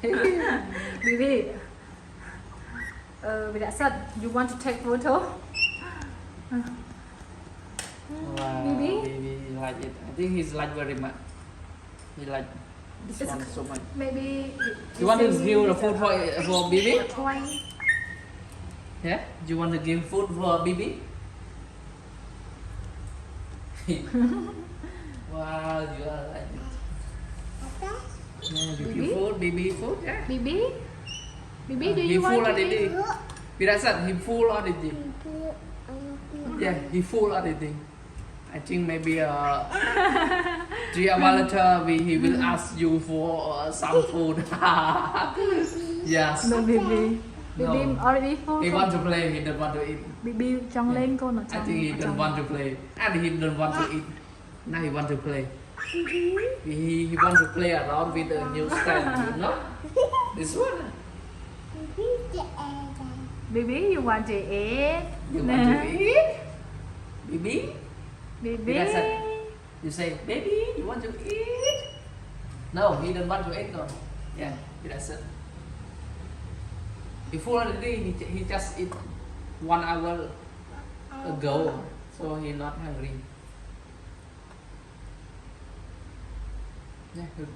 Bibi, with that said, you want to take photo? Wow, Bibi? Bibi like it. I think he's like very much. He like this It's one so much. Maybe. You want to give the food for Bibi? Toy. Yeah? You want to give food for Bibi? Wow, you are like it. Yeah, you Bibi? give food, Bibi food, yeah. Bibi? Bibi, do He you full want to already. eat? Pirasan, he full already. Yeah, he full already. I think maybe 3 hours later he will ask you for some food. Yes. No, Bibi. No. Bibi already full. He want to play, he don't want to eat. Bibi trong lên cô nó I trong. think he don't want to play. And he don't want to eat. Now he want to play. He want to play around with the new stand, you know? This one. Bibi, you want to eat? You want to eat? Bibi? Bibi. You say, baby, you want to eat? No, he don't want to eat no. Yeah, that's it. He full already, he just eat 1 hour ago, so he not hungry. Yeah, good.